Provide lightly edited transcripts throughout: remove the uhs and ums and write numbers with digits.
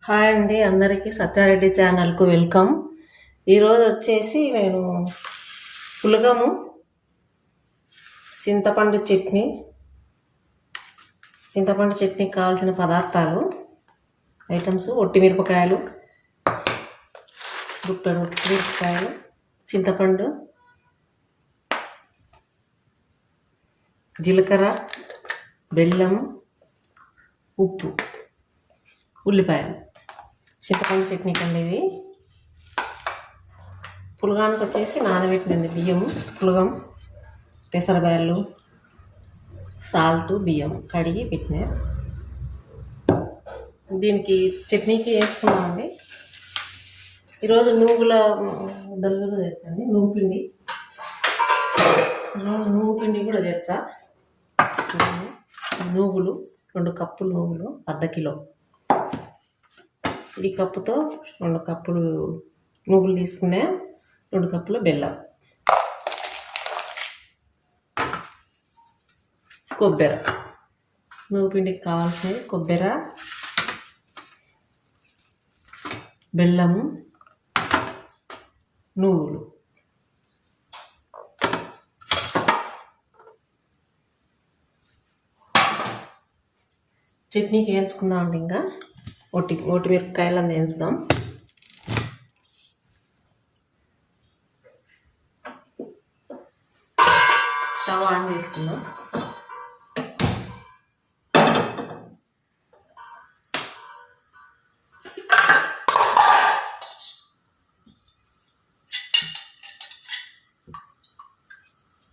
Hi అండి, అందరికీ సత్యారెడ్డి ఛానల్కు వెల్కమ్. ఈరోజు వచ్చేసి నేను పులగము, చింతపండు చట్నీ కావాల్సిన పదార్థాలు ఐటమ్స్: ఒట్టిమిరపకాయలు, గుప్పెడు ఒట్టిమిరపకాయలు, చింతపండు, జీలకర్ర, బెల్లం, ఉప్పు, ఉల్లిపాయలు. చింతపండు చట్నీ కండి ఇవి. పులగానికి వచ్చేసి నానబెట్టినది బియ్యం, పులగం, పెసరబ్యాళ్ళు, సాల్ట్, బియ్యం కడిగి పెట్టినా. దీనికి చట్నీకి వేసుకున్నామండి. ఈరోజు నువ్వుల దళులు తెచ్చండి, నువ్వు పిండి. ఈరోజు నువ్వు పిండి కూడా తెచ్చా. నువ్వులు 2 కప్పులు, నువ్వులు అర్ధ కిలో. ఈ కప్పుతో 2 కప్పులు నువ్వులు తీసుకునే, 2 కప్పుల బెల్లం, కొబ్బరి. నువ్వు పిండికి కావాల్సినవి కొబ్బరి, బెల్లము, నువ్వులు. చట్నీకి వేయించుకుందామండి. ఇంకా ఒట్టిమిరపకాయలు వేయించుదాం. స్టవ్ ఆన్ చేసుకుందాం.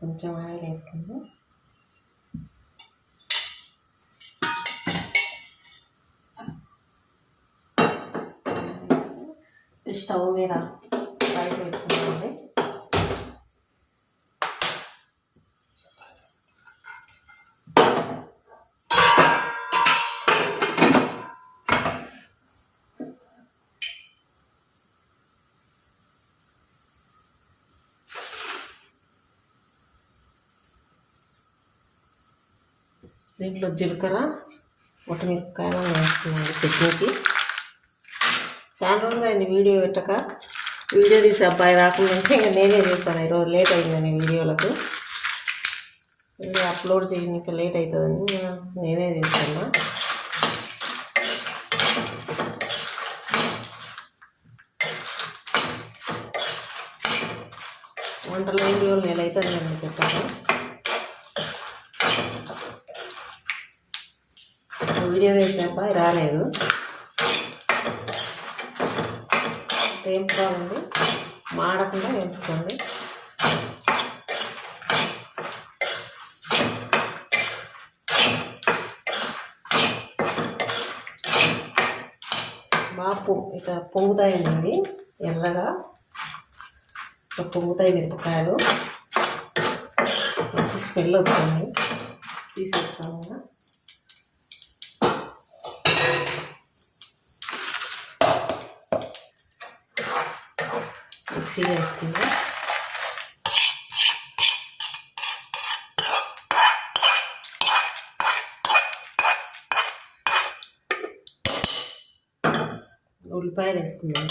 కొంచెం ఆయిల్ వేసుకుందాం. స్టవ్ మీద రైస్ పెట్టుకున్నామండి. దీంట్లో జీలకర్ర, ఒట్టిమిరపకాయలు వేసుకున్నాను చట్నీకి. చాలా రోజులు అయింది వీడియో పెట్టక. వీడియో తీసి అబ్బాయి రాకుండా ఇంకా నేనే తీస్తాను. ఈరోజు లేట్ అయిందని వీడియోలకు. వీడియో అప్లోడ్ చేయడానికి లేట్ అవుతుందని నేనే తీస్తున్నా. వంటల వీడియోలు నేలైతుంది నేను పెట్టాను. వీడియో తీసిన అబ్బాయి రాలేదు. వేయించుకోవాలండి, మాడకుండా వేయించుకోండి. బాగా ఇక పొంగుతాయండి ఇవి ఎర్రగా. పొంగుతాయి మిరపకాయలు, మంచి స్మెల్ వస్తుంది. తీసేస్తాము కదా. మిక్సీ వేసుకుందాం. ఉల్లిపాయలు వేసుకుందాం.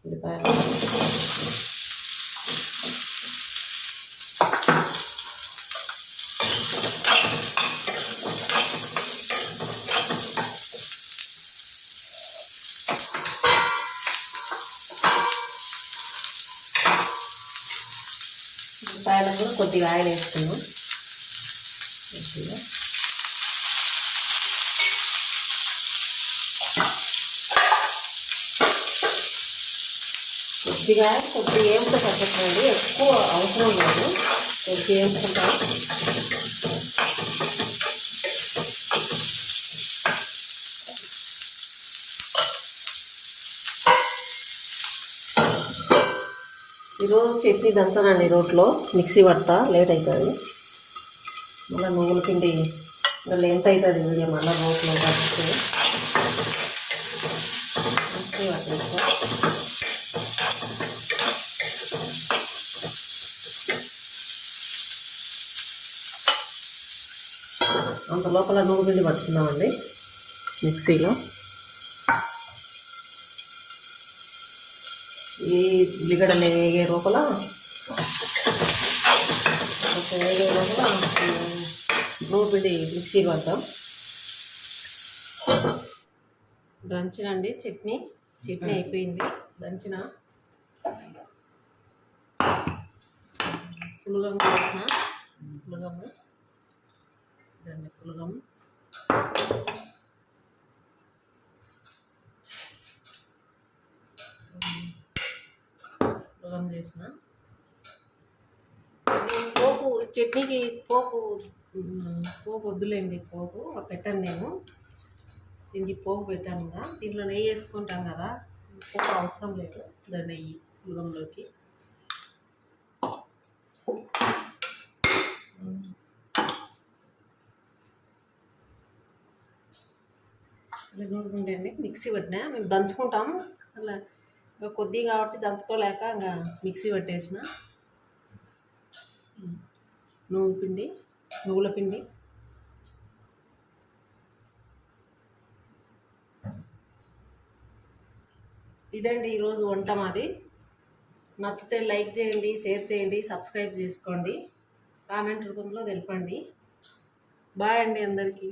ఉల్లిపాయలు ఉల్లిపాయలకు కొద్దిగా ఆయిల్ వేసుకున్నాం. కొద్దిగా వేపుతో పట్టండి, ఎక్కువ అవసరం లేదు. కొద్దిగా వేపుకుంటాం. ఈరోజు చట్నీ దంచానండి రోట్లో, మిక్సీ పడతా. లేట్ అవుతుంది. మళ్ళీ నువ్వుల పిండి మళ్ళీ ఎంత అవుతుంది వీడియో మళ్ళీ రోట్లో దంచితే. మిక్సీ పట్టేస్తా. అంత లోపల నువ్వు పిండి పట్టుకుందామండి. మిక్సీలో. ఈ ఉల్లిగడ్డలు వేగే లోపల నూపిండి మిక్సీ పడతాం. దంచినండి చట్నీ అయిపోయింది. దంచిన పులగం వేసిన పులగము చేసిన పోపు చట్నీకి పోపు వద్దులేండి. పోపు పెట్టాను నేను. దీనికి పోపు పెట్టాను కదా. దీంట్లో నెయ్యి వేసుకుంటాం కదా, పోపు అవసరం లేదు. దాని నెయ్యి పులగంలోకి నూరుకుంటండి. మిక్సీ పట్టినా, మేము దంచుకుంటాం అలా ఇంకా కొద్ది కాబట్టి దంచుకోలేక ఇంకా మిక్సీ పట్టేసిన. నువ్వుల పిండి ఇదండి ఈరోజు వంట మాది. నచ్చితే లైక్ చేయండి, షేర్ చేయండి, సబ్స్క్రైబ్ చేసుకోండి, కామెంట్ రూపంలో తెలపండి. బాయ్ అండి అందరికీ.